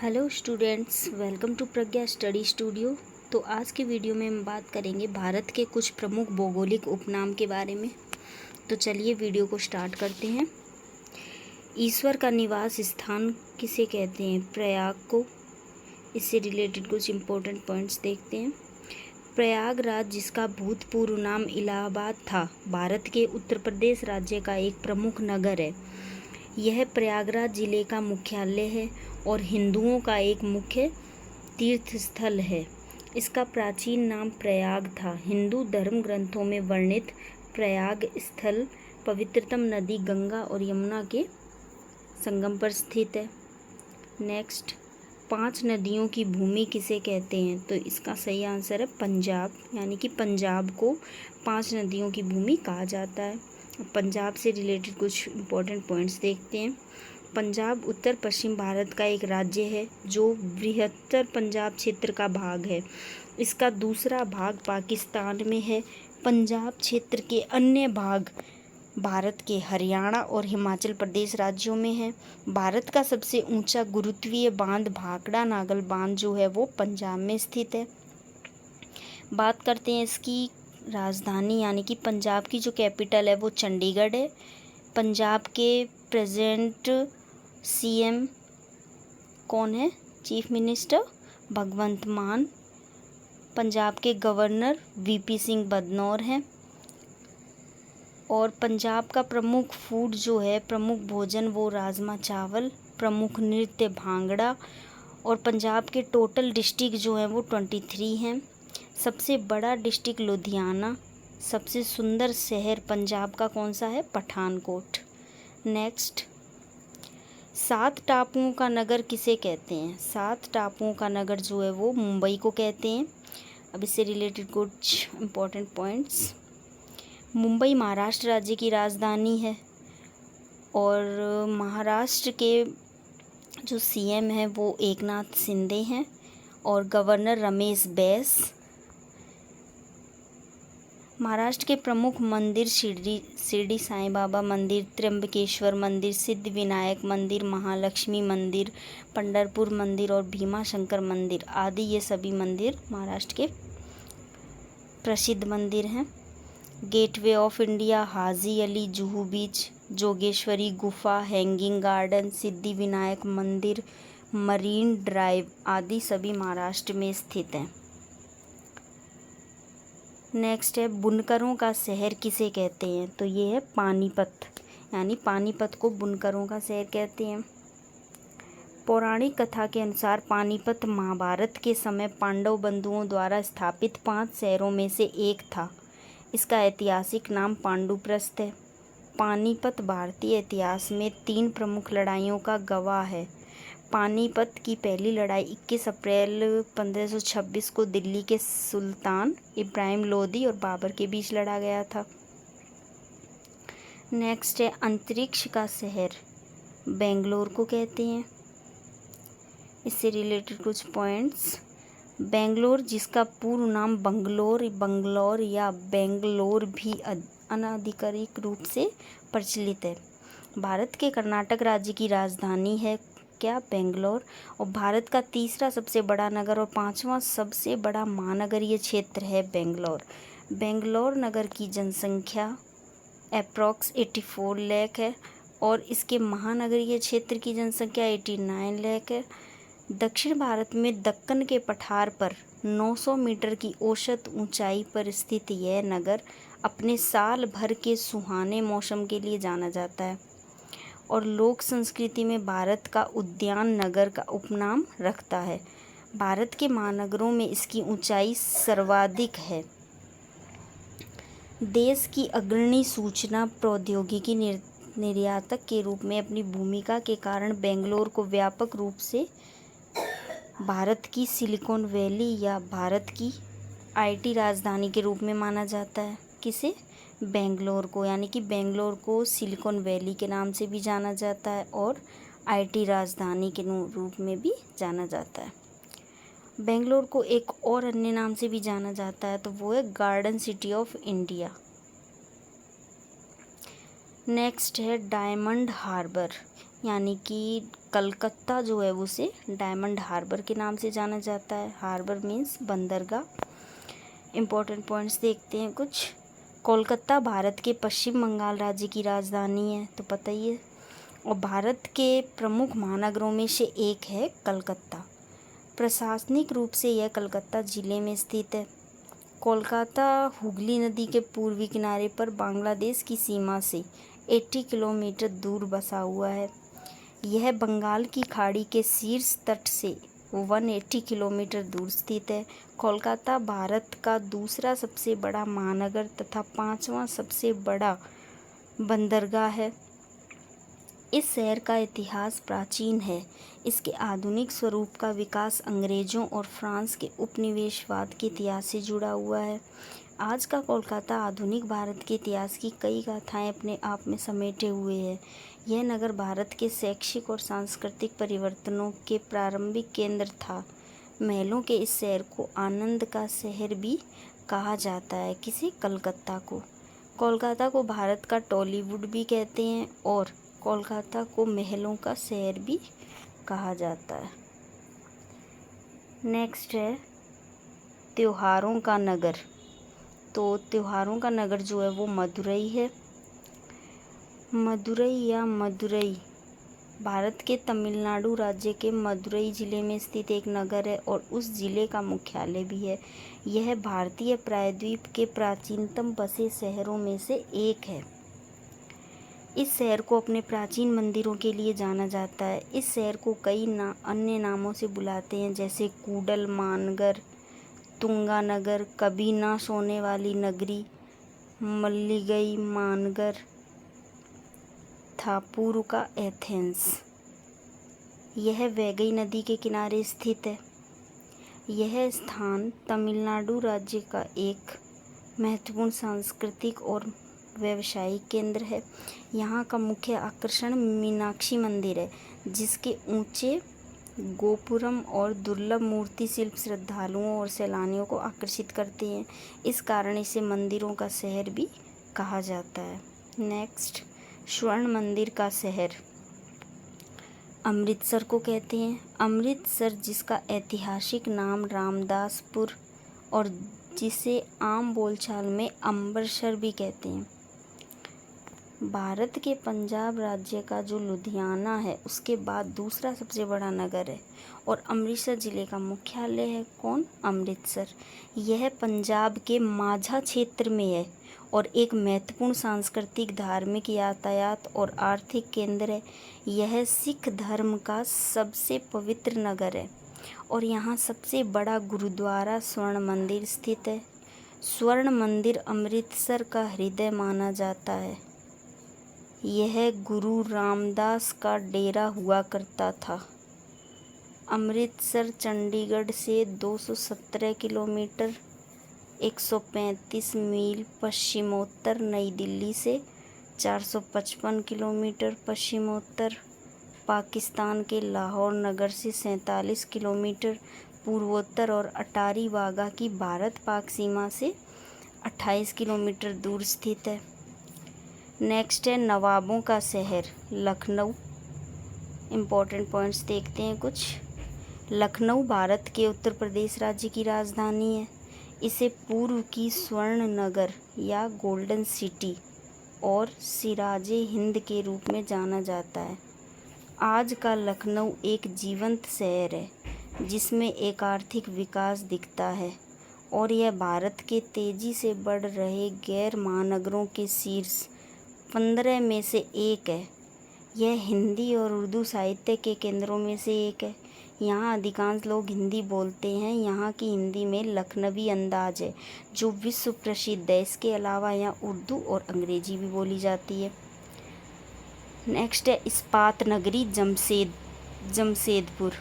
Hello students, welcome to Pragya study studio. तो आज की वीडियो में हम बात करेंगे भारत के कुछ प्रमुख भौगोलिक उपनाम के बारे में। तो चलिए वीडियो को स्टार्ट करते हैं। ईश्वर का निवास स्थान किसे कहते हैं? प्रयाग को। इससे रिलेटेड कुछ इम्पोर्टेंट पॉइंट्स देखते हैं। प्रयागराज, जिसका भूतपूर्व नाम इलाहाबाद था, भारत के उत्तर प्रदेश राज्य का एक प्रमुख नगर है। यह प्रयागराज जिले का मुख्यालय है और हिंदुओं का एक मुख्य तीर्थ स्थल है। इसका प्राचीन नाम प्रयाग था। हिंदू धर्म ग्रंथों में वर्णित प्रयाग स्थल पवित्रतम नदी गंगा और यमुना के संगम पर स्थित है। नेक्स्ट, 5 नदियों की भूमि किसे कहते हैं? तो इसका सही आंसर है पंजाब, यानी कि पंजाब को 5 नदियों की भूमि कहा जाता है। पंजाब से रिलेटेड कुछ इम्पोर्टेंट पॉइंट्स देखते हैं। पंजाब उत्तर पश्चिम भारत का एक राज्य है जो बृहत्तर पंजाब क्षेत्र का भाग है। इसका दूसरा भाग पाकिस्तान में है। पंजाब क्षेत्र के अन्य भाग भारत के हरियाणा और हिमाचल प्रदेश राज्यों में है। भारत का सबसे ऊंचा गुरुत्वीय बांध भाखड़ा नागल बांध जो है वो पंजाब में स्थित है। बात करते हैं इसकी राजधानी, यानी कि पंजाब की जो कैपिटल है वो चंडीगढ़ है। पंजाब के प्रेजेंट सीएम कौन है? चीफ मिनिस्टर भगवंत मान। पंजाब के गवर्नर वीपी सिंह बदनौर हैं। और पंजाब का प्रमुख फूड जो है, प्रमुख भोजन, वो राजमा चावल, प्रमुख नृत्य भांगड़ा। और पंजाब के टोटल डिस्ट्रिक्ट जो हैं वो 23 हैं। सबसे बड़ा डिस्ट्रिक्ट लुधियाना। सबसे सुंदर शहर पंजाब का कौन सा है? पठानकोट। नेक्स्ट, 7 टापुओं का नगर किसे कहते हैं? 7 टापुओं का नगर जो है वो मुंबई को कहते हैं। अब इससे रिलेटेड कुछ इम्पोर्टेंट पॉइंट्स। मुंबई महाराष्ट्र राज्य की राजधानी है और महाराष्ट्र के जो सीएम हैं वो एकनाथ शिंदे हैं और गवर्नर रमेश बैस। महाराष्ट्र के प्रमुख मंदिर शिरडी साईं बाबा मंदिर, त्र्यंबकेश्वर मंदिर, सिद्धिविनायक मंदिर, महालक्ष्मी मंदिर, पंढरपुर मंदिर और भीमा शंकर मंदिर आदि, ये सभी मंदिर महाराष्ट्र के प्रसिद्ध मंदिर हैं। Gateway of India, Haji Ali Juhu बीच, जोगेश्वरी गुफा, हैंगिंग गार्डन, सिद्धिविनायक मंदिर, मरीन ड्राइव आदि सभी महाराष्ट्र में स्थित हैं। नेक्स्ट है, बुनकरों का शहर किसे कहते हैं? तो ये है पानीपत, यानी पानीपत को बुनकरों का शहर कहते हैं। पौराणिक कथा के अनुसार पानीपत महाभारत के समय पांडव बंधुओं द्वारा स्थापित 5 शहरों में से एक था। इसका ऐतिहासिक नाम पांडुप्रस्थ है। पानीपत भारतीय इतिहास में 3 प्रमुख लड़ाइयों का गवाह है। पानीपत की पहली लड़ाई 21 अप्रैल 1526 को दिल्ली के सुल्तान इब्राहिम लोदी और बाबर के बीच लड़ा गया था। नेक्स्ट है, अंतरिक्ष का शहर बेंगलोर को कहते हैं। इससे रिलेटेड कुछ पॉइंट्स। बेंगलोर, जिसका पूर्व नाम बंगलौर या बेंगलोर भी अनाधिकारिक रूप से प्रचलित है, भारत के कर्नाटक राज्य की राजधानी है क्या? बेंगलोर। और भारत का तीसरा सबसे बड़ा नगर और 5वां सबसे बड़ा महानगरीय क्षेत्र है बेंगलोर। बेंगलोर नगर की जनसंख्या अप्रॉक्स 84 लाख है और इसके महानगरीय क्षेत्र की जनसंख्या 89 लाख है। दक्षिण भारत में दक्कन के पठार पर 900 मीटर की औसत ऊंचाई पर स्थित यह नगर अपने साल भर के सुहाने मौसम के लिए जाना जाता है और लोक संस्कृति में भारत का उद्यान नगर का उपनाम रखता है। भारत के महानगरों में इसकी ऊंचाई सर्वाधिक है। देश की अग्रणी सूचना प्रौद्योगिकी निर्यातक के रूप में अपनी भूमिका के कारण बेंगलोर को व्यापक रूप से भारत की सिलिकॉन वैली या भारत की आईटी राजधानी के रूप में माना जाता है। किसे? बेंगलोर को, यानी कि बेंगलोर को सिलिकॉन वैली के नाम से भी जाना जाता है और आईटी राजधानी के रूप में भी जाना जाता है। बेंगलोर को एक और अन्य नाम से भी जाना जाता है, तो वो है garden city of India. Next है डायमंड हार्बर। यानी कि कलकत्ता जो है उसे डायमंड हार्बर के नाम से जाना जाता है। हार्बर मीन्स बंदरगाह। इम्पोर्टेंट पॉइंट्स देखते हैं कुछ। कोलकाता भारत के पश्चिम बंगाल राज्य की राजधानी है, तो पता ही है, और भारत के प्रमुख महानगरों में से एक है कलकत्ता। प्रशासनिक रूप से यह कलकत्ता जिले में स्थित है। कोलकाता हुगली नदी के पूर्वी किनारे पर बांग्लादेश की सीमा से 80 किलोमीटर दूर बसा हुआ है। यह बंगाल की खाड़ी के शीर्ष तट से 180 किलोमीटर दूर स्थित है। कोलकाता भारत का दूसरा सबसे बड़ा महानगर तथा 5वां सबसे बड़ा बंदरगाह है। इस शहर का इतिहास प्राचीन है। इसके आधुनिक स्वरूप का विकास अंग्रेज़ों और फ्रांस के उपनिवेशवाद के इतिहास से जुड़ा हुआ है। आज का कोलकाता आधुनिक भारत के इतिहास की कई गाथाएं अपने आप में समेटे हुए है। यह नगर भारत के शैक्षिक और सांस्कृतिक परिवर्तनों के प्रारंभिक केंद्र था। महलों के इस शहर को आनंद का शहर भी कहा जाता है। किसे? कलकत्ता को। कोलकाता को भारत का टॉलीवुड भी कहते हैं और कोलकाता को महलों का शहर भी कहा जाता है। नेक्स्ट है त्योहारों का नगर। तो त्योहारों का नगर जो है वो मदुरई है। मदुरई या मदुरई भारत के तमिलनाडु राज्य के मदुरई जिले में स्थित एक नगर है और उस जिले का मुख्यालय भी है। यह भारतीय प्रायद्वीप के प्राचीनतम बसे शहरों में से एक है। इस शहर को अपने प्राचीन मंदिरों के लिए जाना जाता है। इस शहर को कई अन्य नामों से बुलाते हैं, जैसे कूडल मानगर, तुंगानगर, कभी ना सोने वाली नगरी, मल्लिगई मानगर था, पूर्व का एथेंस। यह वैगई नदी के किनारे स्थित है। यह स्थान तमिलनाडु राज्य का एक महत्वपूर्ण सांस्कृतिक और व्यावसायिक केंद्र है। यहाँ का मुख्य आकर्षण मीनाक्षी मंदिर है, जिसके ऊंचे गोपुरम और दुर्लभ मूर्ति शिल्प श्रद्धालुओं और सैलानियों को आकर्षित करते हैं। इस कारण इसे मंदिरों का शहर भी कहा जाता है। नेक्स्ट, स्वर्ण मंदिर का शहर अमृतसर को कहते हैं। अमृतसर, जिसका ऐतिहासिक नाम रामदासपुर और जिसे आम बोलचाल में अमृतसर भी कहते हैं, भारत के पंजाब राज्य का जो लुधियाना है उसके बाद दूसरा सबसे बड़ा नगर है और अमृतसर जिले का मुख्यालय है। कौन? अमृतसर। यह पंजाब के माझा क्षेत्र में है और एक महत्वपूर्ण सांस्कृतिक, धार्मिक, यातायात और आर्थिक केंद्र है। यह सिख धर्म का सबसे पवित्र नगर है और यहाँ सबसे बड़ा गुरुद्वारा स्वर्ण मंदिर स्थित है। स्वर्ण मंदिर अमृतसर का हृदय माना जाता है। यह गुरु रामदास का डेरा हुआ करता था। अमृतसर चंडीगढ़ से 217 किलोमीटर 135 मील पश्चिमोत्तर, नई दिल्ली से 455 किलोमीटर पश्चिमोत्तर, पाकिस्तान के लाहौर नगर से 47 किलोमीटर पूर्वोत्तर और अटारी वाघा की भारत पाक सीमा से 28 किलोमीटर दूर स्थित है। नेक्स्ट है नवाबों का शहर लखनऊ। इम्पोर्टेंट पॉइंट्स देखते हैं कुछ। लखनऊ भारत के उत्तर प्रदेश राज्य की राजधानी है। इसे पूर्व की स्वर्ण नगर या गोल्डन सिटी और सिराजे हिंद के रूप में जाना जाता है। आज का लखनऊ एक जीवंत शहर है जिसमें एक आर्थिक विकास दिखता है और यह भारत के तेज़ी से बढ़ रहे गैर महानगरों के शीर्ष 15 में से एक है। यह हिंदी और उर्दू साहित्य के केंद्रों में से एक है। यहाँ अधिकांश लोग हिंदी बोलते हैं। यहाँ की हिंदी में लखनवी अंदाज है जो विश्व प्रसिद्ध है। इसके अलावा यहाँ उर्दू और अंग्रेजी भी बोली जाती है। नेक्स्ट है इस्पात नगरी जमशेदपुर।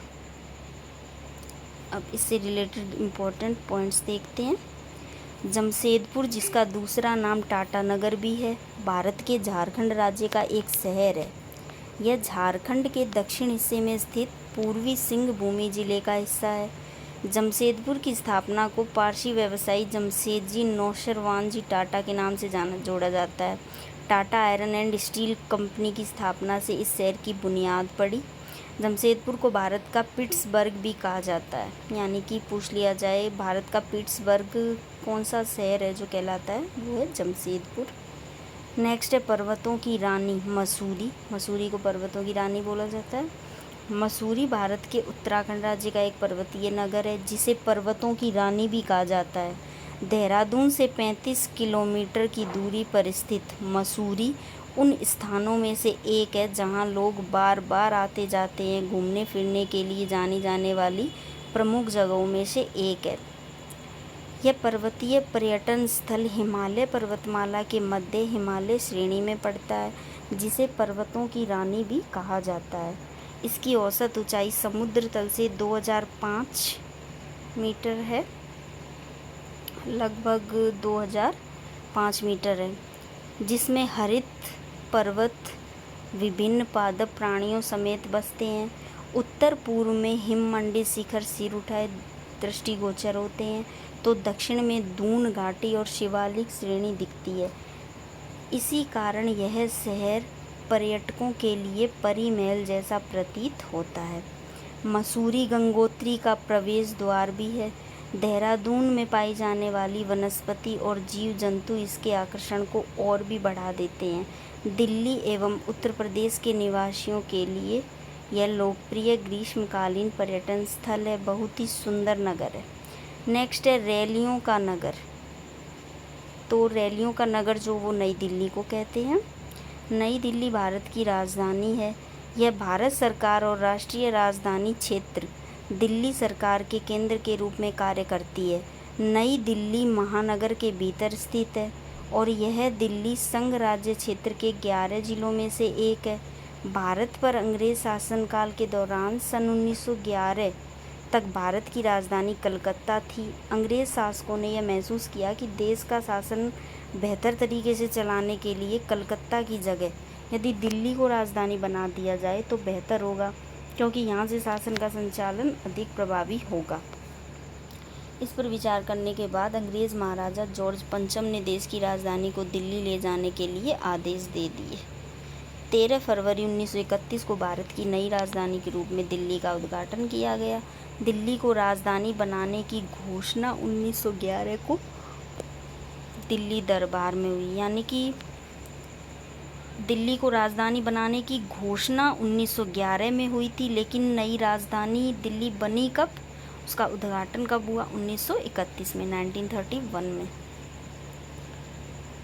अब इससे रिलेटेड इम्पोर्टेंट पॉइंट्स देखते हैं। जमशेदपुर, जिसका दूसरा नाम टाटा नगर भी है, भारत के झारखंड राज्य का एक शहर है। यह झारखंड के दक्षिण हिस्से में स्थित पूर्वी सिंहभूमि जिले का हिस्सा है। जमशेदपुर की स्थापना को पारसी व्यवसायी जमशेदजी नौशरवानजी टाटा के नाम से जोड़ा जाता है। Tata iron and steel company की स्थापना से इस शहर की बुनियाद पड़ी। जमशेदपुर को भारत का पिट्सबर्ग भी कहा जाता है, यानी कि पूछ लिया जाए भारत का पिट्सबर्ग कौन सा शहर है जो कहलाता है, वो है जमशेदपुर। नेक्स्ट है पर्वतों की रानी मसूरी। मसूरी को पर्वतों की रानी बोला जाता है। मसूरी भारत के उत्तराखंड राज्य का एक पर्वतीय नगर है जिसे पर्वतों की रानी भी कहा जाता है। देहरादून से 35 किलोमीटर की दूरी पर स्थित मसूरी उन स्थानों में से एक है जहां लोग बार बार आते जाते हैं। घूमने फिरने के लिए जानी जाने वाली प्रमुख जगहों में से एक है। यह पर्वतीय पर्यटन स्थल हिमालय पर्वतमाला के मध्य हिमालय श्रेणी में पड़ता है, जिसे पर्वतों की रानी भी कहा जाता है। इसकी औसत ऊंचाई समुद्र तल से 2005 मीटर है, लगभग 2005 मीटर है, जिसमें हरित पर्वत विभिन्न पादप प्राणियों समेत बसते हैं। उत्तर पूर्व में हिममंडित शिखर सिर उठाए दृष्टिगोचर होते हैं, तो दक्षिण में दून घाटी और शिवालिक श्रेणी दिखती है। इसी कारण यह शहर पर्यटकों के लिए परी महल जैसा प्रतीत होता है। मसूरी गंगोत्री का प्रवेश द्वार भी है। देहरादून में पाई जाने वाली वनस्पति और जीव जंतु इसके आकर्षण को और भी बढ़ा देते हैं। दिल्ली एवं उत्तर प्रदेश के निवासियों के लिए यह लोकप्रिय ग्रीष्मकालीन पर्यटन स्थल है। बहुत ही सुंदर नगर है। नेक्स्ट है रैलियों का नगर। तो रैलियों का नगर जो वो नई दिल्ली को कहते हैं। नई दिल्ली भारत की राजधानी है। यह भारत सरकार और राष्ट्रीय राजधानी क्षेत्र दिल्ली सरकार के केंद्र के रूप में कार्य करती है। नई दिल्ली महानगर के भीतर स्थित है और यह दिल्ली संघ राज्य क्षेत्र के 11 जिलों में से एक है। भारत पर अंग्रेज शासनकाल के दौरान सन 1911 तक भारत की राजधानी कलकत्ता थी। अंग्रेज शासकों ने यह महसूस किया कि देश का शासन बेहतर तरीके से चलाने के लिए कलकत्ता की जगह यदि दिल्ली को राजधानी बना दिया जाए तो बेहतर होगा, क्योंकि यहाँ से शासन का संचालन अधिक प्रभावी होगा। इस पर विचार करने के बाद अंग्रेज महाराजा जॉर्ज पंचम ने देश की राजधानी को दिल्ली ले जाने के लिए आदेश दे दिए। 13 फरवरी 1931 को भारत की नई राजधानी के रूप में दिल्ली का उद्घाटन किया गया। दिल्ली को राजधानी बनाने की घोषणा 1911 को दिल्ली दरबार में हुई, यानी कि दिल्ली को राजधानी बनाने की घोषणा 1911 में हुई थी, लेकिन नई राजधानी दिल्ली बनी कब, उसका उद्घाटन कब हुआ, 1931 में, 1931 में।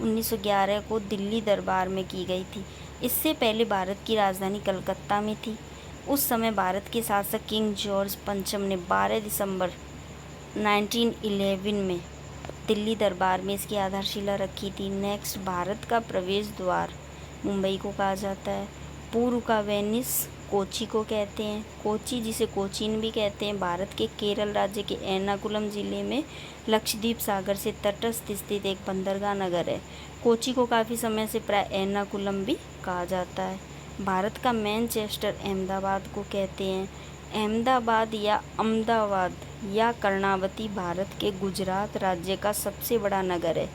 1911 को दिल्ली दरबार में की गई थी। इससे पहले भारत की राजधानी कलकत्ता में थी। उस समय भारत के शासक किंग जॉर्ज पंचम ने 12 दिसंबर 1911 में दिल्ली दरबार में इसकी आधारशिला रखी थी। नेक्स्ट, भारत का प्रवेश द्वार मुंबई को कहा जाता है। पूर्व का वेनिस कोची को कहते हैं। कोची, जिसे कोचीन भी कहते हैं, भारत के केरल राज्य के एर्नाकुलम जिले में लक्षद्वीप सागर से तटस्थ स्थित एक बंदरगाह नगर है। कोची को काफ़ी समय से प्राय एर्नाकुलम भी कहा जाता है। भारत का मैनचेस्टर अहमदाबाद को कहते हैं। अहमदाबाद या अहमदाबाद या कर्णावती भारत के गुजरात राज्य का सबसे बड़ा नगर है।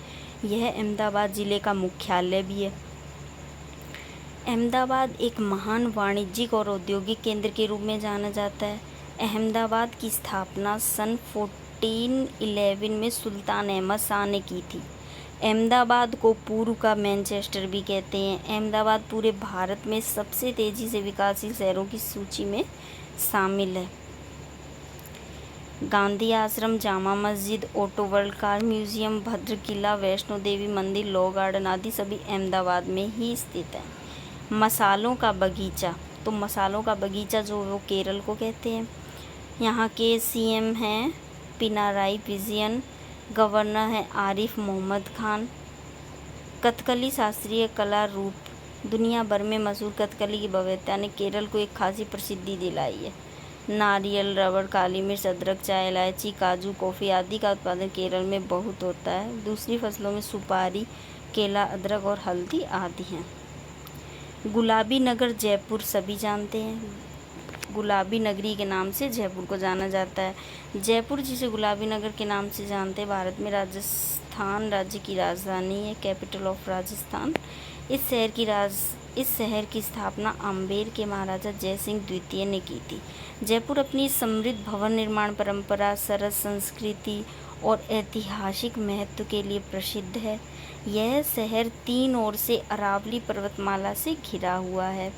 यह अहमदाबाद जिले का मुख्यालय भी है। अहमदाबाद एक महान वाणिज्यिक और औद्योगिक केंद्र के रूप में जाना जाता है। अहमदाबाद की स्थापना सन 1411 में सुल्तान अहमद शाह ने की थी। अहमदाबाद को पूर्व का मैनचेस्टर भी कहते हैं। अहमदाबाद पूरे भारत में सबसे तेज़ी से विकासशील शहरों की सूची में शामिल है। गांधी आश्रम, Jama Masjid, auto world, car museum, भद्र किला, वैष्णो देवी मंदिर, लॉ गार्डन आदि सभी अहमदाबाद में ही स्थित हैं। मसालों का बगीचा, तो मसालों का बगीचा जो वो केरल को कहते हैं। यहाँ के सीएम हैं पिनाराई विजयन, गवर्नर हैं आरिफ मोहम्मद खान। कथकली शास्त्रीय कला रूप दुनिया भर में मशहूर कथकली की भव्यता ने केरल को एक खासी प्रसिद्धि दिलाई है। नारियल, रबड़, काली मिर्च, अदरक, चाय, इलायची, काजू, कॉफ़ी आदि का उत्पादन केरल में बहुत होता है। दूसरी फसलों में सुपारी, केला, अदरक और हल्दी आदि हैं। गुलाबी नगर जयपुर सभी जानते हैं। गुलाबी नगरी के नाम से जयपुर को जाना जाता है। जयपुर, जिसे गुलाबी नगर के नाम से जानते हैं, भारत में राजस्थान राज्य की राजधानी है, कैपिटल ऑफ राजस्थान। इस शहर की स्थापना आम्बेर के महाराजा जयसिंह द्वितीय ने की थी। जयपुर अपनी समृद्ध भवन निर्माण परंपरा, सरस संस्कृति और ऐतिहासिक महत्व के लिए प्रसिद्ध है। यह शहर 3 ओर से अरावली पर्वतमाला से घिरा हुआ है।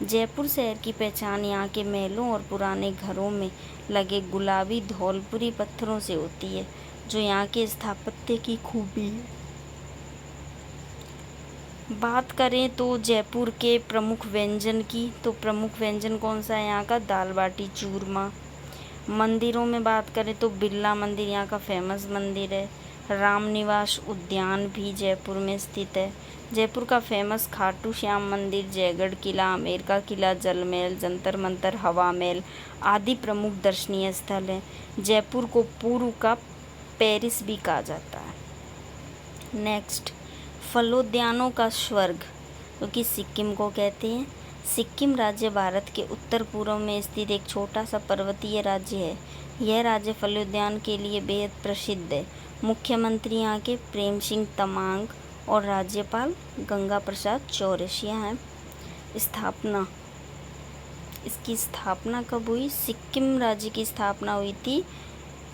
जयपुर शहर की पहचान यहाँ के महलों और पुराने घरों में लगे गुलाबी धौलपुरी पत्थरों से होती है, जो यहाँ के स्थापत्य की खूबी है। बात करें तो जयपुर के प्रमुख व्यंजन की, तो प्रमुख व्यंजन कौन सा है यहाँ का? दाल बाटी चूरमा। मंदिरों में बात करें तो बिरला मंदिर यहाँ का फेमस मंदिर है। रामनिवास उद्यान भी जयपुर में स्थित है। जयपुर का फेमस खाटू श्याम मंदिर, जयगढ़ किला, आमेर का किला, जल महल, जंतर मंतर, हवा महल आदि प्रमुख दर्शनीय स्थल हैं। जयपुर को पूर्व का पेरिस भी कहा जाता है। नेक्स्ट, फलोद्यानों का स्वर्ग, क्योंकि सिक्किम को कहते हैं। सिक्किम राज्य भारत के उत्तर पूर्व में स्थित एक छोटा सा पर्वतीय राज्य है। यह राज्य फलोद्यान के लिए बेहद प्रसिद्ध है। मुख्यमंत्री यहाँ के प्रेम सिंह तमांग और राज्यपाल गंगा प्रसाद चौरसिया हैं। इसकी स्थापना कब हुई? सिक्किम राज्य की स्थापना हुई थी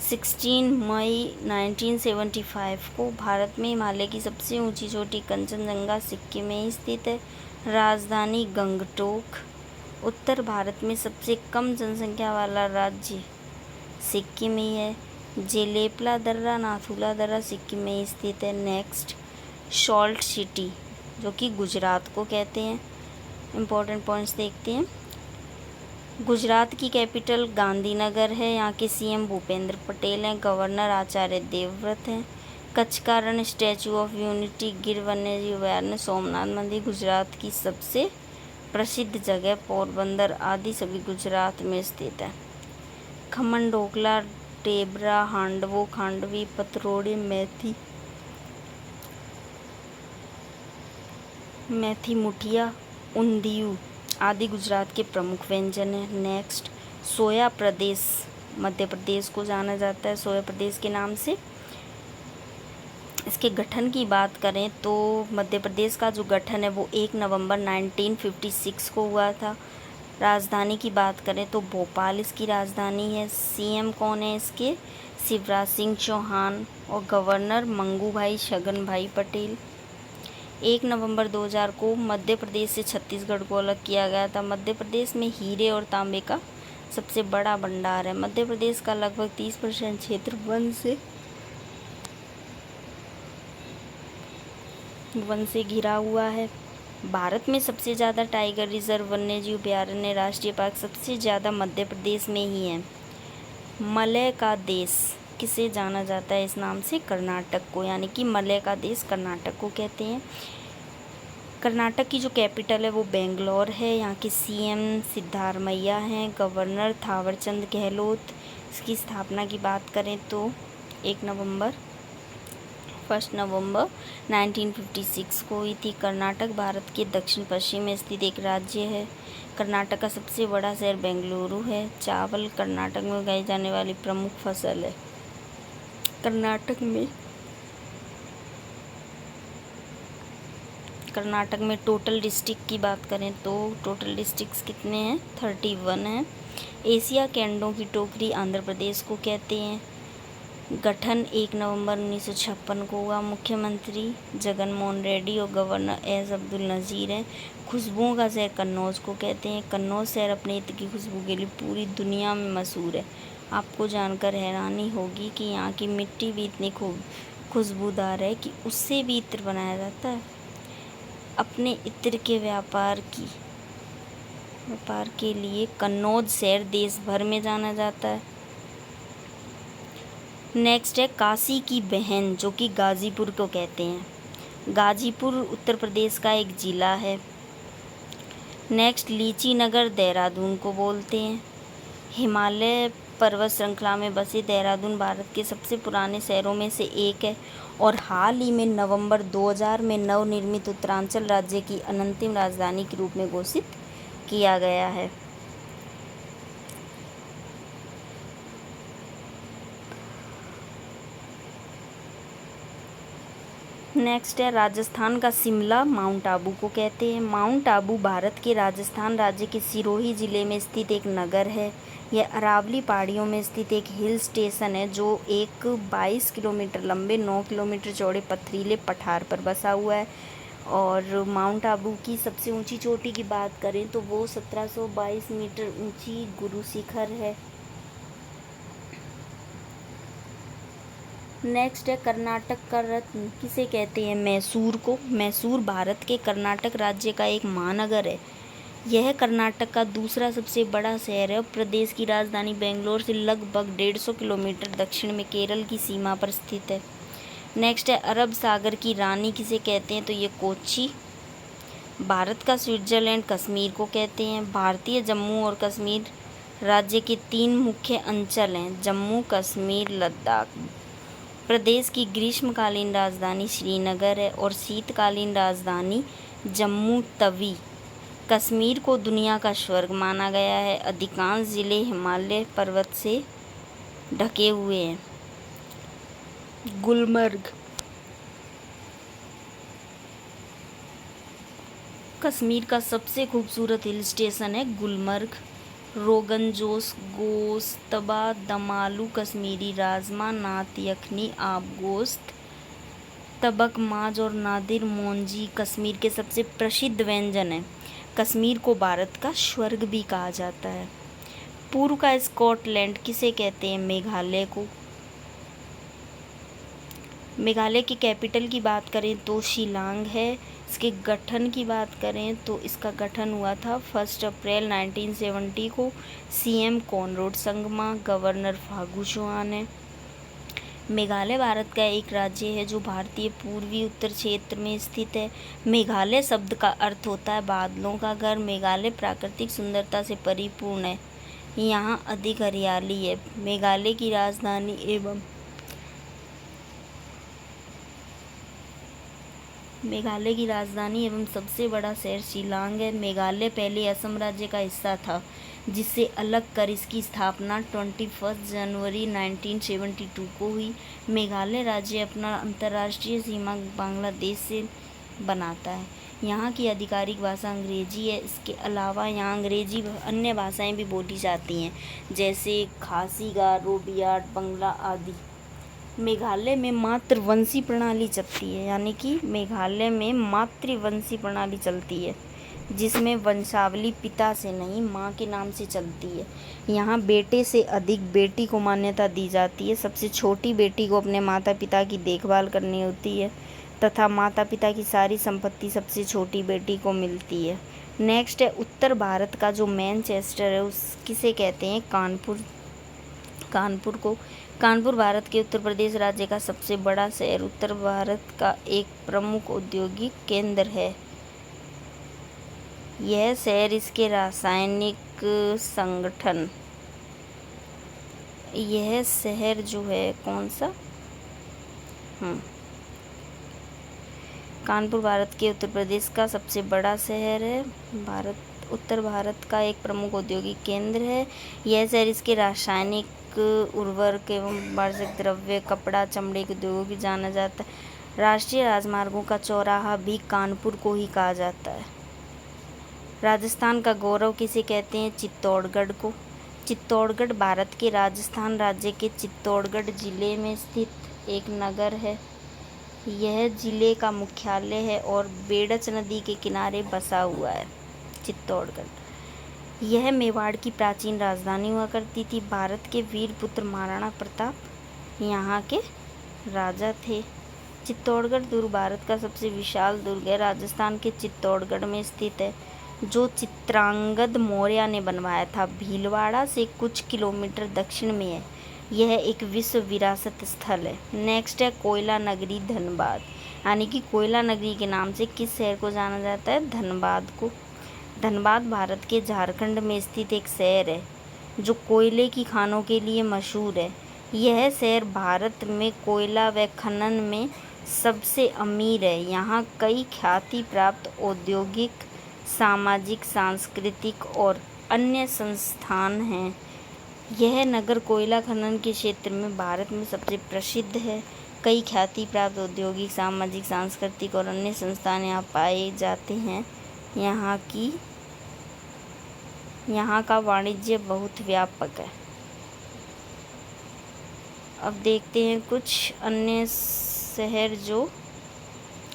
16 मई 1975 को। भारत में हिमालय की सबसे ऊंची चोटी कंचनजंगा सिक्किम में ही स्थित है। राजधानी गंगटोक। उत्तर भारत में सबसे कम जनसंख्या वाला राज्य सिक्किम ही है। जेलेपला दर्रा, नाथुला दर्रा सिक्किम में ही स्थित है। नेक्स्ट, सॉल्ट सिटी, जो कि गुजरात को कहते हैं। इम्पोर्टेंट पॉइंट्स देखते हैं। गुजरात की कैपिटल गांधीनगर है। यहाँ के सीएम भूपेंद्र पटेल हैं। गवर्नर आचार्य देवव्रत हैं। कच्छ का रण, स्टैचू ऑफ यूनिटी, गिर वन्यजीव अभयारण्य, सोमनाथ मंदिर गुजरात की सबसे प्रसिद्ध जगह, पोरबंदर आदि सभी गुजरात में स्थित है। खमन, ढोकला, टेबरा, हांडवो, खांडवी, पतरोड़े, मेथी मुठिया, उंधियू आदि गुजरात के प्रमुख व्यंजन हैं। नेक्स्ट, सोया प्रदेश, मध्य प्रदेश को जाना जाता है सोया प्रदेश के नाम से। इसके गठन की बात करें तो मध्य प्रदेश का जो गठन है वो 1 नवंबर 1956 को हुआ था। राजधानी की बात करें तो भोपाल इसकी राजधानी है। सीएम कौन है इसके? शिवराज सिंह चौहान और गवर्नर मंगू भाई छगन भाई पटेल। 1 नवंबर 2000 को मध्य प्रदेश से छत्तीसगढ़ को अलग किया गया था। मध्य प्रदेश में हीरे और तांबे का सबसे बड़ा भंडार है। मध्य प्रदेश का लगभग 30% क्षेत्र वन से घिरा हुआ है। भारत में सबसे ज़्यादा टाइगर रिजर्व, वन्यजीव अभयारण्य, राष्ट्रीय पार्क सबसे ज़्यादा मध्य प्रदेश में ही है। मलय का देश किसे जाना जाता है इस नाम से? कर्नाटक को, यानी कि मलय का देश कर्नाटक को कहते हैं। कर्नाटक की जो कैपिटल है वो बेंगलोर है। यहाँ के सीएम सिद्धारमैया हैं। गवर्नर थावरचंद गहलोत। इसकी स्थापना की बात करें तो 1 नवंबर 1956 को हुई थी। कर्नाटक भारत के दक्षिण पश्चिम में स्थित एक राज्य है। कर्नाटक का सबसे बड़ा शहर बेंगलुरु है। चावल कर्नाटक में उगाई जाने वाली प्रमुख फसल है। कर्नाटक में टोटल डिस्ट्रिक्ट की बात करें तो टोटल डिस्ट्रिक्ट्स कितने हैं? 31 हैं। एशिया कैंडों की टोकरी आंध्र प्रदेश को कहते हैं। गठन 1 नवंबर 1956 को हुआ। मुख्यमंत्री जगन मोहन रेड्डी और गवर्नर एस अब्दुल नज़ीर हैं। खुशबुओं का शहर कन्नौज को कहते हैं। कन्नौज शहर अपने इत्र की खुशबू के लिए पूरी दुनिया में मशहूर है। आपको जानकर हैरानी होगी कि यहाँ की मिट्टी भी इतनी खुशबूदार है कि उससे भी इत्र बनाया जाता है। अपने इत्र के व्यापार के लिए कन्नौज शहर देश भर में जाना जाता है। नेक्स्ट है काशी की बहन, जो कि गाजीपुर को कहते हैं। गाजीपुर उत्तर प्रदेश का एक ज़िला है। नेक्स्ट, लीची नगर देहरादून को बोलते हैं। हिमालय पर्वत श्रृंखला में बसे देहरादून भारत के सबसे पुराने शहरों में से एक है और हाल ही में नवंबर 2000 में नवनिर्मित उत्तरांचल राज्य की अनंतिम राजधानी के रूप में घोषित किया गया है। नेक्स्ट है राजस्थान का शिमला, माउंट आबू को कहते हैं। माउंट आबू भारत के राजस्थान राज्य के सिरोही ज़िले में स्थित एक नगर है। यह अरावली पहाड़ियों में स्थित एक हिल स्टेशन है जो एक 22 किलोमीटर लंबे 9 किलोमीटर चौड़े पथरीले पठार पर बसा हुआ है। और माउंट आबू की सबसे ऊंची चोटी की बात करें तो वो 1722 मीटर ऊंची गुरु शिखर है। नेक्स्ट है कर्नाटक का रत्न किसे कहते हैं? मैसूर को। मैसूर भारत के कर्नाटक राज्य का एक महानगर है। यह कर्नाटक का दूसरा सबसे बड़ा शहर है और प्रदेश की राजधानी बेंगलोर से लगभग 150 किलोमीटर दक्षिण में केरल की सीमा पर स्थित है। नेक्स्ट है अरब सागर की रानी किसे कहते हैं? तो ये कोच्चि। भारत का स्विट्जरलैंड कश्मीर को कहते हैं। भारतीय जम्मू और कश्मीर राज्य के 3 मुख्य अंचल हैं, जम्मू कश्मीर लद्दाख। प्रदेश की ग्रीष्मकालीन राजधानी श्रीनगर है और शीतकालीन राजधानी जम्मू तवी। कश्मीर को दुनिया का स्वर्ग माना गया है। अधिकांश जिले हिमालय पर्वत से ढके हुए हैं। गुलमर्ग कश्मीर का सबसे खूबसूरत हिल स्टेशन है गुलमर्ग। रोगन जोश, गोश्तबा, दम आलू, कश्मीरी राजमा, नात यखनी, आब गोश्त, तबक माज और नादिर मोंजी कश्मीर के सबसे प्रसिद्ध व्यंजन हैं। कश्मीर को भारत का स्वर्ग भी कहा जाता है। पूर्व का स्कॉटलैंड किसे कहते हैं? मेघालय को। मेघालय की कैपिटल की बात करें तो शिलांग है। इसके गठन की बात करें तो इसका गठन हुआ था 1 अप्रैल 1970 को। CM Conrad Sangma, governor Phagu Chauhan है। मेघालय भारत का एक राज्य है जो भारतीय पूर्वी उत्तर क्षेत्र में स्थित है। मेघालय शब्द का अर्थ होता है बादलों का घर। मेघालय प्राकृतिक सुंदरता से परिपूर्ण है। यहाँ अधिक हरियाली है। मेघालय की राजधानी एवं सबसे बड़ा शहर शिलांग है। मेघालय पहले असम राज्य का हिस्सा था जिससे अलग कर इसकी स्थापना 21 जनवरी 1972 को हुई। मेघालय राज्य अपना अंतर्राष्ट्रीय सीमा बांग्लादेश से बनाता है। यहाँ की आधिकारिक भाषा अंग्रेजी है। इसके अलावा यहाँ अंग्रेजी अन्य भाषाएं भी बोली जाती हैं जैसे खासी, गारो, बियाट, बंगला आदि। मेघालय में मातृवंशी प्रणाली चलती है, यानी कि मेघालय में मातृवंशी प्रणाली चलती है जिसमें वंशावली पिता से नहीं माँ के नाम से चलती है। यहाँ बेटे से अधिक बेटी को मान्यता दी जाती है। सबसे छोटी बेटी को अपने माता पिता की देखभाल करनी होती है तथा माता पिता की सारी संपत्ति सबसे छोटी बेटी को मिलती है। नेक्स्ट है उत्तर भारत का जो मैनचेस्टर है उस किसे कहते हैं? कानपुर भारत के उत्तर प्रदेश राज्य का सबसे बड़ा शहर, उत्तर भारत का एक प्रमुख औद्योगिक केंद्र है। यह शहर इसके रासायनिक संगठन, यह शहर जो है कौन सा? कानपुर भारत के उत्तर प्रदेश का सबसे बड़ा शहर है। उत्तर भारत का एक प्रमुख औद्योगिक केंद्र है। यह शहर इसके रासायनिक उर्वरक एवं वार्षिक द्रव्य, कपड़ा, चमड़े के उद्योगों की जाना जाता है। राष्ट्रीय राजमार्गों का चौराहा भी कानपुर को ही कहा जाता है। राजस्थान का गौरव किसे कहते हैं? चित्तौड़गढ़ को। चित्तौड़गढ़ भारत के राजस्थान राज्य के चित्तौड़गढ़ जिले में स्थित एक नगर है। यह जिले का मुख्यालय है और बेड़च नदी के किनारे बसा हुआ है। चित्तौड़गढ़ यह मेवाड़ की प्राचीन राजधानी हुआ करती थी। भारत के वीर पुत्र महाराणा प्रताप यहाँ के राजा थे। चित्तौड़गढ़ दुर्ग भारत का सबसे विशाल दुर्ग है। राजस्थान के चित्तौड़गढ़ में स्थित है जो चित्रांगद मौर्य ने बनवाया था। भीलवाड़ा से कुछ किलोमीटर दक्षिण में है। यह एक विश्व विरासत स्थल है। नेक्स्ट है कोयला नगरी धनबाद, यानी कि कोयला नगरी के नाम से किस शहर को जाना जाता है? धनबाद को। धनबाद भारत के झारखंड में स्थित एक शहर है जो कोयले की खानों के लिए मशहूर है। यह शहर भारत में कोयला व खनन में सबसे अमीर है। यहाँ कई ख्याति प्राप्त औद्योगिक, सामाजिक, सांस्कृतिक और अन्य संस्थान हैं। यह नगर कोयला खनन के क्षेत्र में भारत में सबसे प्रसिद्ध है। कई ख्याति प्राप्त औद्योगिक, सामाजिक, सांस्कृतिक और अन्य संस्थान यहाँ पाए जाते हैं। यहाँ का वाणिज्य बहुत व्यापक है। अब देखते हैं कुछ अन्य शहर जो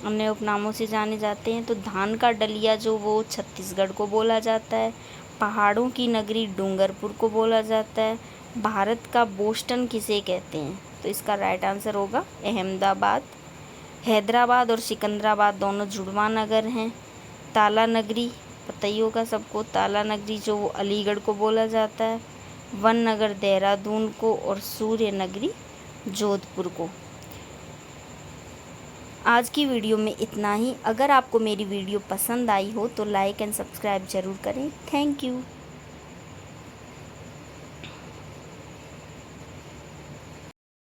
अन्य उपनामों से जाने जाते हैं। तो धान का डलिया जो वो छत्तीसगढ़ को बोला जाता है। पहाड़ों की नगरी डूंगरपुर को बोला जाता है। भारत का बोस्टन किसे कहते हैं? तो इसका राइट आंसर होगा अहमदाबाद। हैदराबाद और सिकंदराबाद दोनों जुड़वा नगर हैं। ताला नगरी पता ही होगा सबको, ताला नगरी जो वो अलीगढ़ को बोला जाता है। वन नगर देहरादून को और सूर्य नगरी जोधपुर को। आज की वीडियो में इतना ही। अगर आपको मेरी वीडियो पसंद आई हो तो लाइक एंड सब्सक्राइब ज़रूर करें। Thank you.